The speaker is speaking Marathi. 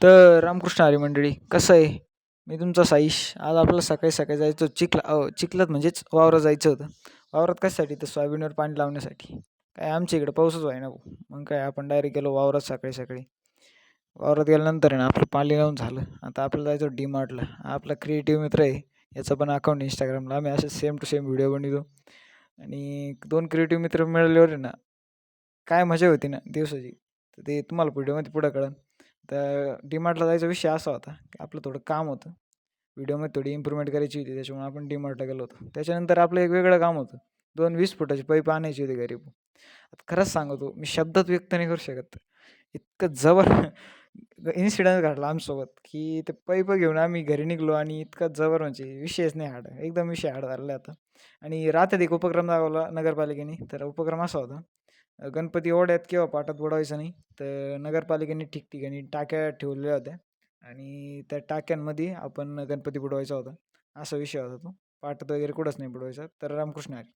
तर रामकृष्ण हरी मंडळी, कसं आहे? मी तुमचा साईश. आज आपल्याला सकाळी सकाळी जायचं होतं चिखलात म्हणजेच वावरात जायचं होतं. वावरात कशासाठी? तर सोयाबीनवर पाणी लावण्यासाठी. काय आमच्या इकडे पाऊसच होईना भाऊ. मग काय आपण डायरेक्ट गेलो वावरात सकाळी सकाळी. वावरात गेल्यानंतर आहे ना आपलं पाणी लावून झालं. आता आपल्याला जायचं होतं डी-मार्टला. आपला क्रिएटिव्ह मित्र आहे. याचं पण अकाउंट Instagramला. आम्ही असे सेम टू सेम व्हिडिओ बनवितो. आणि 2 क्रिएटिव्ह मित्र मिळाल्यावर आहे ना, काय मजा होती ना दिवसाची. तर ते तुम्हाला व्हिडिओमध्ये पुढं कळेल. तर डी-मार्टला जायचा विषय असा होता, की आपलं थोडं काम होतं. व्हिडिओमध्ये थोडी इम्प्रूव्हमेंट करायची होती. त्याच्यामुळे आपण डी-मार्टला गेलो होतो. त्याच्यानंतर आपलं एक वेगळं काम होतं. 2 20 फुटाची पाईप आणायची होती घरी. आता खरंच सांगतो, मी शब्दात व्यक्त नाही करू शकत. इतकं जबर इन्सिडेंट घडला आमच्यासोबत, की ते पाईप घेऊन आम्ही घरी निघालो आणि इतका जबर म्हणजे विषयच नाही हार्ड. एकदम विषय हार्ड झालेला आता. आणि रात्रीत एक उपक्रम राबवला नगरपालिकेने. तर उपक्रम असा होता, गणपती ओढ्यात किंवा पाटात बुडवायचा नाही. तर नगरपालिकेने ठिकठिकाणी टाक्या ठेवलेल्या होत्या आणि त्या टाक्यांमध्ये आपण गणपती बुडवायचा होता. असा विषय होता तो. पाटात वगैरे कुठंच नाही बुडवायचा. तर रामकृष्ण हरी.